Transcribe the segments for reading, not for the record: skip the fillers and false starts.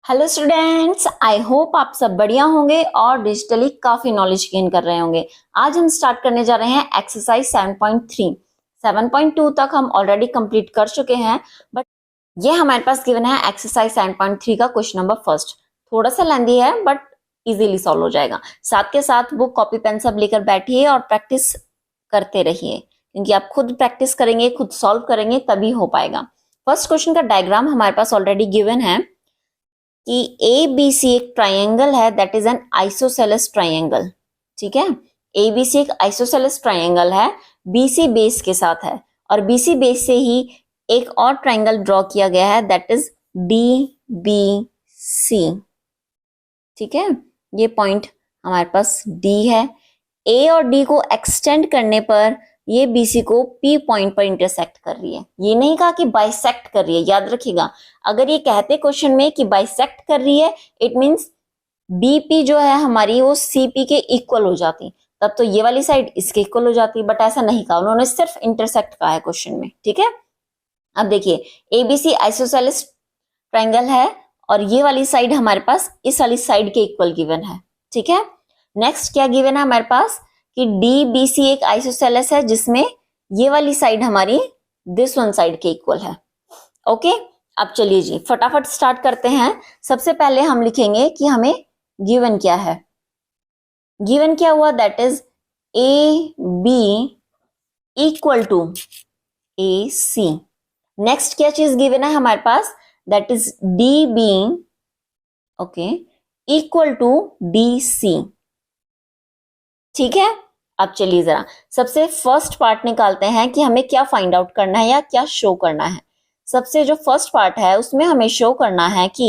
Hello students, I hope आप सब बढ़िया होंगे और डिजिटली काफी नॉलेज गेन कर रहे होंगे। आज हम स्टार्ट करने जा रहे हैं एक्सरसाइज 7.3। 7.2 तक हम ऑलरेडी कंप्लीट कर चुके हैं, बट ये हमारे पास गिवन है एक्सरसाइज 7.3 का क्वेश्चन नंबर फर्स्ट। थोड़ा सा लेंदी है बट इजीली सॉल्व हो जाएगा। साथ के साथ वो कॉपी पेन सब लेकर बैठिए और प्रैक्टिस करते रहिए, क्योंकि आप खुद प्रैक्टिस करेंगे, खुद सॉल्व करेंगे तभी हो पाएगा। फर्स्ट क्वेश्चन का डायग्राम हमारे पास ऑलरेडी गिवन है कि ए बी सी एक ट्राइंगल है, that is an isosceles triangle. ठीक है, ए बी सी एक आइसोसेलेस ट्राइंगल है, बी सी बेस के साथ है और बी सी बेस से ही एक और ट्राइंगल ड्रॉ किया गया है, that is D B C. ठीक है, ये पॉइंट हमारे पास डी है। ए और डी को एक्सटेंड करने पर ये बीसी को पी पॉइंट पर इंटरसेक्ट कर रही है। ये नहीं कहा कि बाइसेक्ट कर रही है, याद रखिएगा। अगर ये कहते क्वेश्चन में कि बाइसेक्ट कर रही है, इट मींस बीपी जो है हमारी वो सीपी के इक्वल हो जाती, तब तो ये वाली साइड इसके इक्वल हो जाती, बट ऐसा नहीं कहा, उन्होंने सिर्फ इंटरसेक्ट कहा है क्वेश्चन में। ठीक है, अब देखिए एबीसी आइसोसेलेस ट्राइंगल है और ये वाली साइड हमारे पास इस वाली साइड के इक्वल गिवन है। ठीक है, नेक्स्ट क्या गिवन है हमारे पास कि डी बी सी एक आइसोसेलेस है जिसमें ये वाली साइड हमारी दिस वन साइड के इक्वल है। ओके, अब चलिए जी फटाफट स्टार्ट करते हैं। सबसे पहले हम लिखेंगे कि हमें गिवन क्या है। गिवन क्या हुआ, that is A B equal to A C. Next क्या चीज गिवन है हमारे पास, that is D B okay equal to D C. ठीक है, अब चलिए जरा सबसे फर्स्ट पार्ट निकालते हैं कि हमें क्या फाइंड आउट करना है या क्या शो करना है। सबसे जो फर्स्ट पार्ट है उसमें हमें शो करना है कि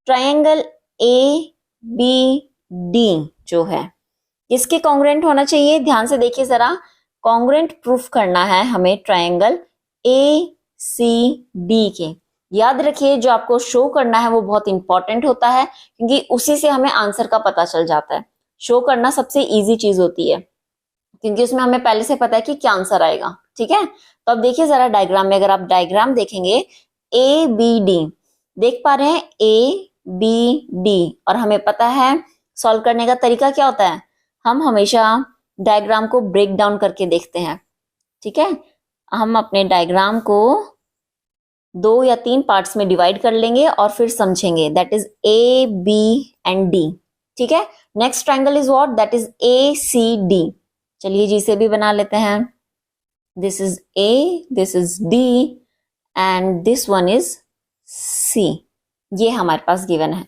ट्रायंगल ए बी डी जो है इसके कॉन्ग्रुएंट होना चाहिए। ध्यान से देखिए जरा, कॉन्ग्रुएंट प्रूफ करना है हमें ट्रायंगल ए सी डी के। याद रखिए जो आपको शो करना है वो बहुत इंपॉर्टेंट होता है, क्योंकि उसी से हमें आंसर का पता चल जाता है। शो करना सबसे इजी चीज होती है, क्योंकि उसमें हमें पहले से पता है कि क्या आंसर आएगा। ठीक है, तो अब देखिए जरा डायग्राम में, अगर आप डायग्राम देखेंगे ए बी डी देख पा रहे हैं, ए बी डी, और हमें पता है सॉल्व करने का तरीका क्या होता है। हम हमेशा डायग्राम को ब्रेक डाउन करके देखते हैं। ठीक है, हम अपने डायग्राम को 2 या 3 पार्ट्स में डिवाइड कर लेंगे और फिर समझेंगे, that is A B and D. ठीक है, next triangle is what, that is A C D. चलिए जी इसे भी बना लेते हैं। This is A, this is D and this one is C. ये हमारे पास गिवन है।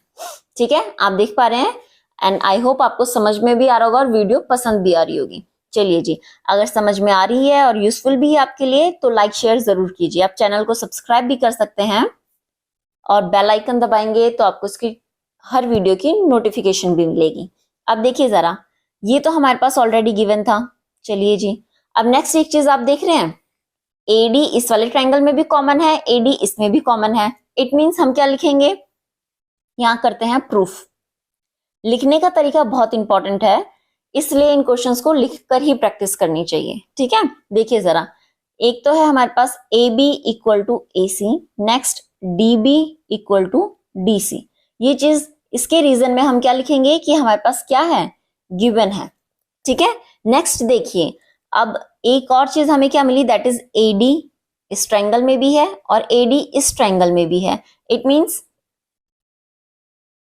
ठीक है, आप देख पा रहे हैं एंड आई होप आपको समझ में भी आ रहा होगा और वीडियो पसंद भी आ रही होगी। चलिए जी, अगर समझ में आ रही है और यूजफुल भी है आपके लिए तो लाइक शेयर जरूर कीजिए। आप चैनल को सब्सक्राइब भी कर सकते हैं और बेल आइकन दबाएंगे तो आपको इसकी हर वीडियो की नोटिफिकेशन भी मिलेगी। अब देखिए जरा, ये तो हमारे पास ऑलरेडी गिवन था। चलिए जी, अब नेक्स्ट एक चीज आप देख रहे हैं, एडी इस वाले ट्रायंगल में भी कॉमन है, एडी इसमें भी कॉमन है। इट मींस हम क्या लिखेंगे, यहां करते हैं प्रूफ। लिखने का तरीका बहुत इंपॉर्टेंट है, इसलिए इन क्वेश्चंस को लिखकर ही प्रैक्टिस करनी चाहिए। ठीक है, देखिए जरा, एक तो है हमारे पास A B equal to A C, next D B equal to D C. ये चीज इसके रीजन में हम क्या लिखेंगे कि हमारे पास क्या है, गिवन है। ठीक है, नेक्स्ट देखिए, अब एक और चीज हमें क्या मिली, दैट इज एडी इस ट्रायंगल में भी है और एडी इस ट्रायंगल में भी है। It means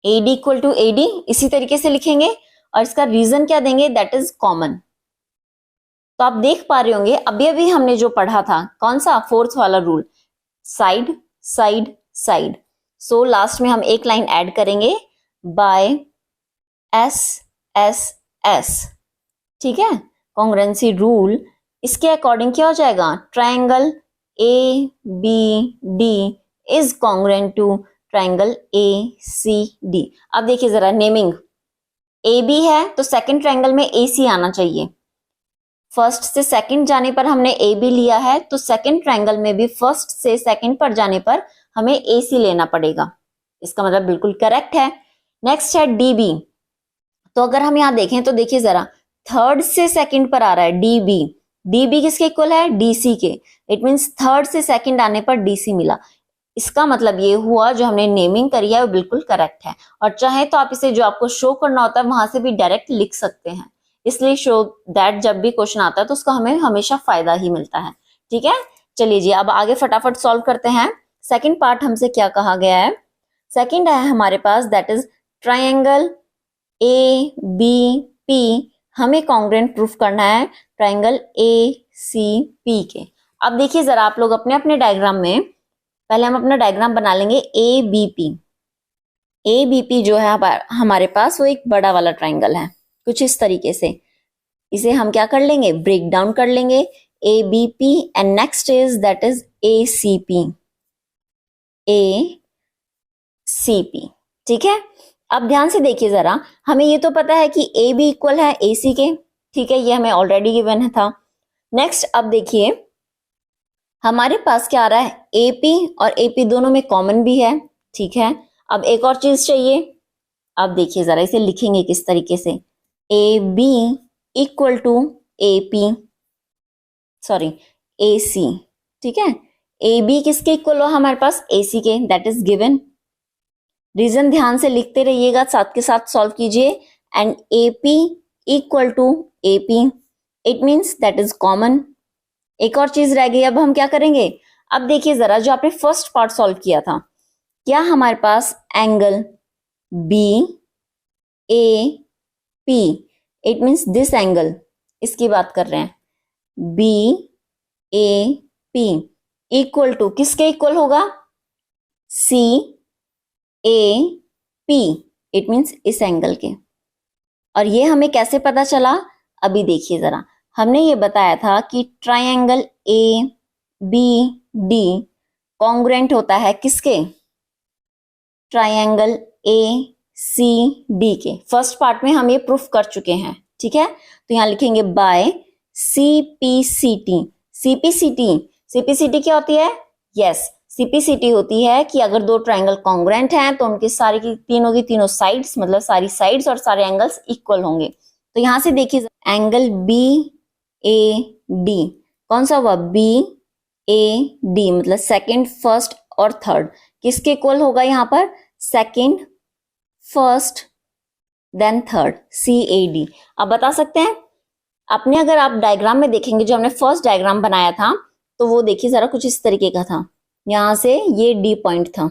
AD equal to AD इसी तरीके से लिखेंगे और इसका रीजन क्या देंगे, दैट इज कॉमन। तो आप देख पा रहे होंगे अभी अभी हमने जो पढ़ा था, कौन सा, फोर्थ वाला rule, side side side. So last में हम एक लाइन ऐड करेंगे बाय एस एस एस। ठीक है, कॉन्ग्रुएंसी रूल, इसके अकॉर्डिंग क्या हो जाएगा, triangle A B D is congruent to triangle A C D. अब देखिए जरा नेमिंग, ए बी है तो सेकंड ट्रायंगल में ए सी आना चाहिए। फर्स्ट से सेकंड जाने पर हमने ए बी लिया है, तो सेकंड ट्रायंगल में भी फर्स्ट से सेकंड पर जाने पर हमें ए सी लेना पड़ेगा। इसका मतलब बिल्कुल करेक्ट है। नेक्स्ट है डी बी, तो अगर हम यहां देखें तो देखिए जरा, थर्ड से सेकंड पर आ रहा है डी बी, डी बी किसके इक्वल है, डी सी के। इट मींस थर्ड से सेकंड आने पर डी सी मिला। इसका मतलब ये हुआ जो हमने नेमिंग करी है वो बिल्कुल करेक्ट है। और चाहे तो आप इसे जो आपको शो करना होता है वहां से भी डायरेक्ट लिख सकते हैं। इसलिए शो दैट जब भी क्वेश्चन आता है तो उसका हमें हमेशा फायदा ही मिलता है। ठीक है, चलिए जी अब आगे फटाफट सॉल्व करते हैं। सेकंड पार्ट हमसे क्या कहा गया है, सेकंड है हमारे पास that is triangle A B P, हमें कॉन्ग्रुएंट प्रूफ करना है ट्रायंगल ए सी पी के। अब देखिए जरा आप लोग अपने अपने डायग्राम में, पहले हम अपना डायग्राम बना लेंगे A B P. A B P जो है हमारे पास वो एक बड़ा वाला ट्रायंगल है कुछ इस तरीके से। इसे हम क्या कर लेंगे, ब्रेक डाउन कर लेंगे A B P and next is that is A C P, A C P. ठीक है, अब ध्यान से देखिए जरा, हमें ये तो पता है कि ए बी इक्वल है ए सी के। ठीक है, ये हमें ऑलरेडी गिवन है था। नेक्स्ट अब देखिए हमारे पास क्या आ रहा है, एपी और एपी दोनों में कॉमन भी है। ठीक है, अब एक और चीज चाहिए। अब देखिए जरा इसे लिखेंगे किस तरीके से, A B equal to A P, sorry A C. ठीक है, ए बी किसके इक्वल हो हमारे पास, ए सी के, दैट इज गिवन। रीजन ध्यान से लिखते रहिएगा, साथ के साथ सॉल्व कीजिए। And A P equal to A P, it means that is common. एक और चीज रह गई, अब हम क्या करेंगे, अब देखिए जरा जो आपने फर्स्ट पार्ट सॉल्व किया था, क्या हमारे पास angle B A P, it means this angle, इसकी बात कर रहे हैं, B A P equal to किसके इक्वल होगा, C A P, it means इस एंगल के। और ये हमें कैसे पता चला, अभी देखिए जरा, हमने ये बताया था कि triangle A B D congruent होता है किसके, ट्रायंगल ए सी डी के। फर्स्ट पार्ट में हम ये प्रूफ कर चुके हैं। ठीक है, तो यहां लिखेंगे बाय सीपीसीटी। सीपीसीटी, सीपीसीटी क्या होती है, यस सीपीसीटी होती है कि अगर दो ट्रायंगल कॉन्ग्रुएंट हैं तो उनकी सारी की तीनों साइड्स, मतलब सारी साइड्स और सारे एंगल्स इक्वल होंगे। तो यहां से देखिए एंगल बी ए डी कौन सा हुआ, बी ए डी, मतलब सेकंड फर्स्ट और थर्ड किसके इक्वल होगा, यहाँ पर second first then third, C A D. अब बता सकते हैं अपने, अगर आप डायग्राम में देखेंगे जो हमने फर्स्ट डायग्राम बनाया था तो वो देखिए जरा कुछ इस तरीके का था। यहां से ये डी पॉइंट था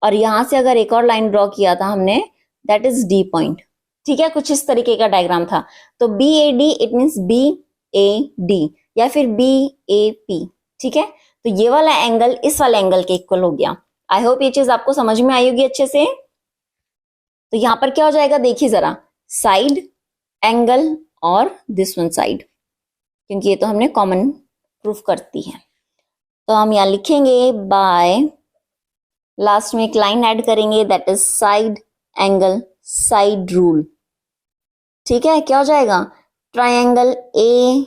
और यहां से अगर एक और लाइन ड्रॉ किया था हमने, दैट इज डी पॉइंट। ठीक है, कुछ इस तरीके का डायग्राम था। तो B A D it means B A D या फिर बी ए पी। ठीक है, तो ये वाला एंगल इस वाले एंगल के इक्वल हो गया। आई होप ये चीज आपको समझ में आई होगी अच्छे से। तो यहां पर क्या हो जाएगा, देखिए जरा, साइड एंगल और दिस वन साइड, क्योंकि ये तो हमने कॉमन प्रूफ करती है। तो हम यहां लिखेंगे बाय, लास्ट में एक लाइन ऐड करेंगे that is side angle side rule. ठीक है, क्या हो जाएगा, triangle A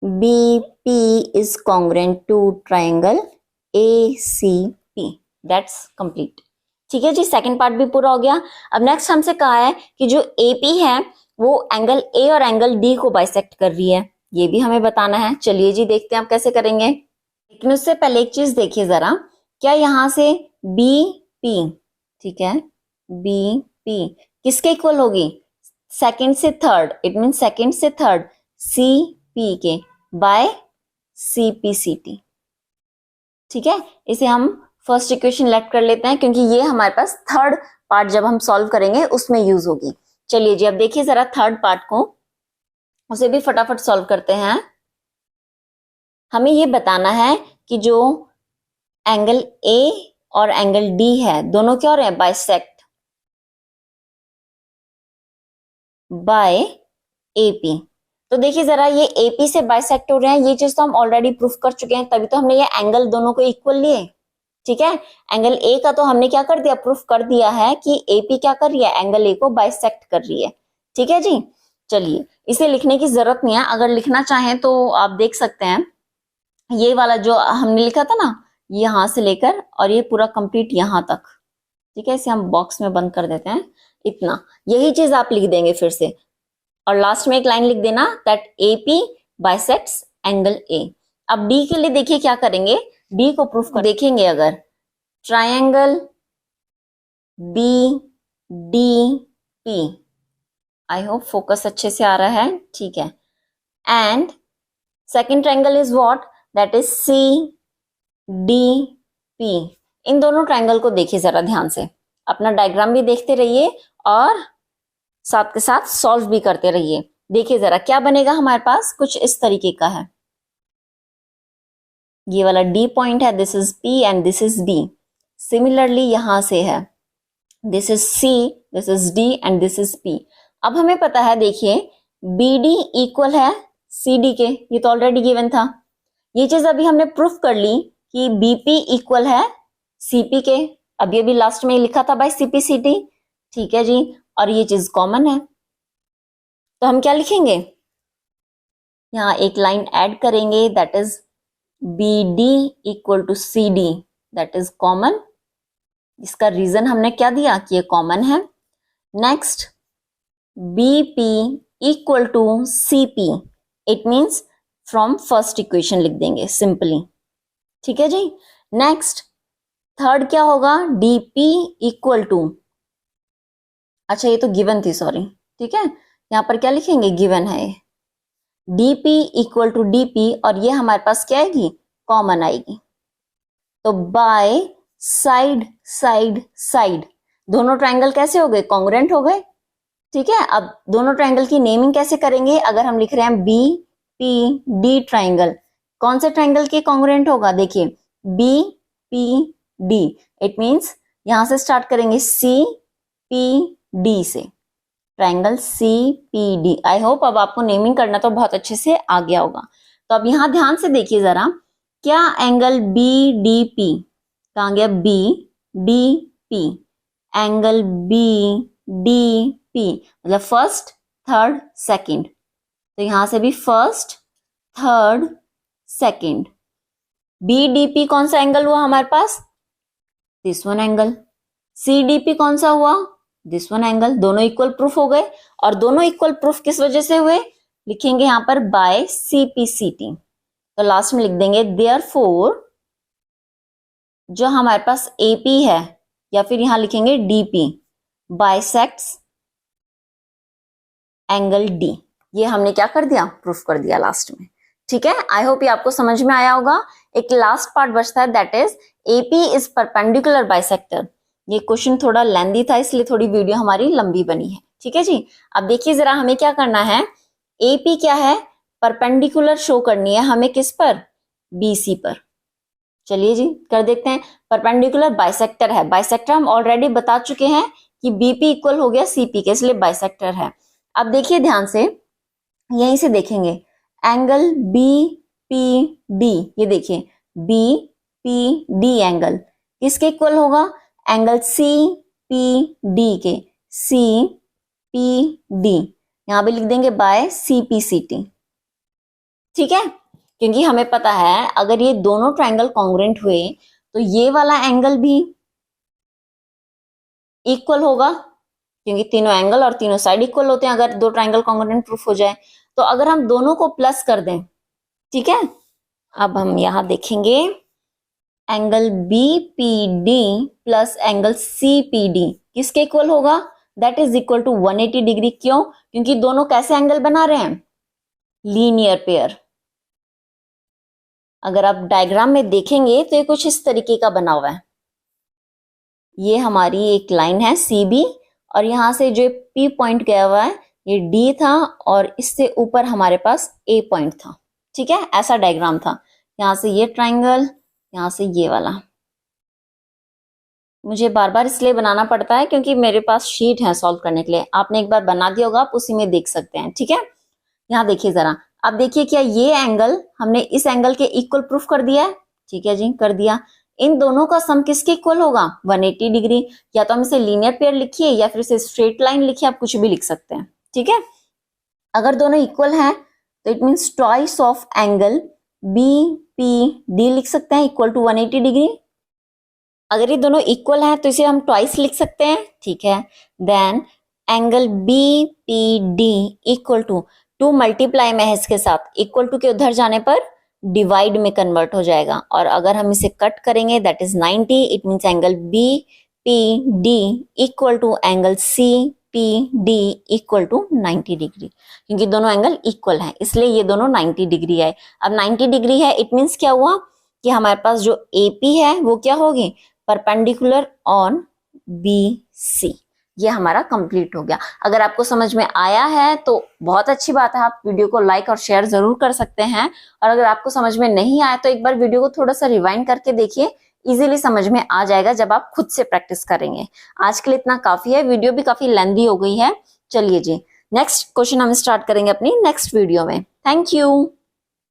B P is congruent to triangle A C P, that's complete. ठीक है जी, सेकंड पार्ट भी पूरा हो गया। अब नेक्स्ट हमसे कहा है कि जो ए पी है वो एंगल ए और एंगल डी को बाइसेक्ट कर रही है, ये भी हमें बताना है। चलिए जी देखते हैं आप कैसे करेंगे। लेकिन उससे पहले एक चीज देखिए जरा, क्या यहां से बी पी, ठीक है, बी पी किसके इक्वल होगी, सेकंड से थर्ड, इट मीन सेकंड से थर्ड सी पी के by C P C T. ठीक है, इसे हम फर्स्ट इक्वेशन लेट कर लेते हैं क्योंकि ये हमारे पास थर्ड पार्ट जब हम सॉल्व करेंगे उसमें यूज होगी। चलिए जी अब देखिए जरा थर्ड पार्ट को, उसे भी फटाफट सॉल्व करते हैं। हमें ये बताना है कि जो एंगल ए और एंगल डी है दोनों क्या हो रहे हैं, बाइसेक्ट बाय एपी। तो देखिए जरा ये एपी से बाइसेक्ट हो रहे हैं, ये चीज तो हम ऑलरेडी प्रूफ कर चुके हैं, तभी तो हमने ये एंगल दोनों को इक्वल लिए। ठीक है, एंगल ए का तो हमने क्या कर दिया, प्रूफ कर दिया है कि एपी क्या कर रही है, एंगल ए को बाइसेक्ट कर रही है। ठीक है जी, चलिए इसे लिखने की जरूरत नहीं है, अगर लिखना चाहें तो आप देख सकते हैं। ये वाला जो हमने लिखा था ना, यहां से लेकर और ये पूरा कंप्लीट यहां तक। ठीक है, इसे हम बॉक्स में बंद कर देते हैं, इतना यही चीज आप लिख देंगे फिर से, और लास्ट में एक लाइन लिख देना that AP bisects angle A. अब डी के लिए देखिए क्या करेंगे, डी को प्रूफ कर देखेंगे अगर triangle B D P, I hope focus अच्छे से आ रहा है, ठीक है। And second triangle is what, that is C D P. इन दोनों ट्रायंगल को देखिए जरा ध्यान से, अपना डायग्राम भी देखते रहिए और साथ के साथ सॉल्व भी करते रहिए। देखिए जरा क्या बनेगा हमारे पास, कुछ इस तरीके का है। ये वाला डी पॉइंट है, this is P and this is D. Similarly यहां से है, this is C, this is D and this is P. अब हमें पता है, देखिए बी डी इक्वल है सी डी के, ये तो ऑलरेडी गिवन था। ये चीज अभी हमने प्रूफ कर ली कि बीपी इक्वल है सीपी के, अब ये भी लास्ट में लिखा था बाय सीपी सीटी, ठीक है जी। और ये चीज कॉमन है, तो हम क्या लिखेंगे, यहाँ एक लाइन ऐड करेंगे, that is B D equal to C D, that is common. इसका रीजन हमने क्या दिया कि ये कॉमन है। Next BP equal to CP, it means from first equation लिख देंगे सिंपली, ठीक है जी। नेक्स्ट थर्ड क्या होगा, डीपी इक्वल टू, अच्छा ये तो गिवन थी, सॉरी, ठीक है। यहाँ पर क्या लिखेंगे, गिवन है डीपी इक्वल टू डीपी, और ये हमारे पास क्या आएगी, कॉमन आएगी। तो बाय साइड साइड साइड, दोनों ट्रायंगल कैसे हो गए, कॉन्ग्रुएंट हो गए, ठीक है। अब दोनों ट्रायंगल की नेमिंग कैसे करेंगे, अगर हम लिख रहे हैं बी पी डी ट्रायंगल, कौन से ट्रायंगल के कॉन्ग्रुएंट होगा, देखिए B P D, it means यहां से स्टार्ट करेंगे सी पी डी से, triangle C P D. I hope अब आपको नेमिंग करना तो बहुत अच्छे से आ गया होगा। तो अब यहां ध्यान से देखिए जरा, क्या एंगल बी डी पी, कहां गया B D P, angle B D P मतलब फर्स्ट थर्ड सेकंड, तो यहां से भी first third second. B D P कौन सा एंगल हुआ हमारे पास, this one angle. C D P कौन सा हुआ, दिस वन एंगल। दोनों इक्वल प्रूफ हो गए, और दोनों इक्वल प्रूफ किस वजह से हुए, लिखेंगे यहां पर बाय सीपीसीटी। तो लास्ट में लिख देंगे देयरफॉर, जो हमारे पास एपी है, या फिर यहां लिखेंगे डीपी, बाइसेक्ट्स एंगल डी। ये हमने क्या कर दिया, प्रूफ कर दिया लास्ट में, ठीक है। आई होप ये आपको समझ में आया होगा। एक लास्ट पार्ट बचता है, that is AP is perpendicular bisector. ये क्वेश्चन थोड़ा लेंदी था, इसलिए थोड़ी वीडियो हमारी लंबी बनी है, ठीक है जी। अब देखिए जरा हमें क्या करना है, एपी क्या है, परपेंडिकुलर शो करनी है हमें, किस पर, बीसी पर। चलिए जी कर देखते हैं। परपेंडिकुलर बाइसेक्टर है, बाइसेक्टर हम ऑलरेडी बता चुके हैं कि बीपी इक्वल हो गया सीपी के, इसलिए बाइसेक्टर है। अब देखिए ध्यान से, यहीं से देखेंगे एंगल बी पी डी, ये देखिए बी पी डी एंगल किसके इक्वल होगा, एंगल सी पी डी के, सी पी डी, यहां भी लिख देंगे by C P C T, ठीक है। क्योंकि हमें पता है अगर ये दोनों ट्रायंगल कॉन्ग्रुएंट हुए तो ये वाला एंगल भी इक्वल होगा, क्योंकि तीनों एंगल और तीनों साइड इक्वल होते हैं अगर दो ट्रायंगल कॉन्ग्रुएंट प्रूफ हो जाए। तो अगर हम दोनों को प्लस कर दें, ठीक है। अब हम यहां देखेंगे angle B P D plus angle C P D किसके इक्वल होगा, that is equal to 180 degree. क्यों, क्योंकि दोनों कैसे एंगल बना रहे हैं, लीनियर पेयर। अगर आप डायग्राम में देखेंगे तो ये कुछ इस तरीके का बना हुआ है, ये हमारी एक लाइन है सी बी, और यहां से जो पी पॉइंट गया हुआ है ये डी था, और इससे ऊपर हमारे पास ए पॉइंट था, ठीक है। ऐसा डायग्राम था, यहां से ये ट्रायंगल, यहां से ये वाला। मुझे बार बार इसलिए बनाना पड़ता है क्योंकि मेरे पास शीट है सॉल्व करने के लिए, आपने एक बार बना दिया होगा, आप उसी में देख सकते हैं, ठीक है। यहाँ देखिए जरा, अब देखिए क्या ये एंगल हमने इस एंगल के इक्वल प्रूफ कर दिया है, ठीक है जी कर दिया। इन दोनों का सम किसके इक्वल होगा, 180 डिग्री। या तो हम इसे लीनियर पेयर लिखिए या फिर इसे स्ट्रेट लाइन लिखिए, आप कुछ भी लिख सकते हैं, ठीक है। अगर दोनों इक्वल हैं तो it means twice of angle B P D लिख सकते हैं इक्वल टू 180 डिग्री। अगर ये दोनों इक्वल हैं तो इसे हम ट्वाइस लिख सकते हैं, ठीक है। Then angle B P D equal to 2 multiply में है इसके साथ, इक्वल टू के उधर जाने पर डिवाइड में कन्वर्ट हो जाएगा, और अगर हम इसे कट करेंगे that is 90, it means angle B P D equal to angle C P D equal to 90 degree, क्योंकि दोनों एंगल इक्वल हैं इसलिए ये दोनों 90 डिग्री है। अब 90 डिग्री है इट मीन्स क्या हुआ कि हमारे पास जो AP है वो क्या होगी, परपेंडिकुलर ऑन BC। ये हमारा कंप्लीट हो गया। अगर आपको समझ में आया है तो बहुत अच्छी बात है, आप वीडियो को लाइक और शेयर जरूर कर सकते हैं, और अगर आपको समझ में नहीं आया तो एक बार वीडियो को थोड़ा सा रिवाइंड करके देखिए, इजीली समझ में आ जाएगा जब आप खुद से प्रैक्टिस करेंगे। आज के लिए इतना काफी है, वीडियो भी काफी लेंथी हो गई है। चलिए जी, नेक्स्ट क्वेश्चन हम स्टार्ट करेंगे अपनी नेक्स्ट वीडियो में। Thank you.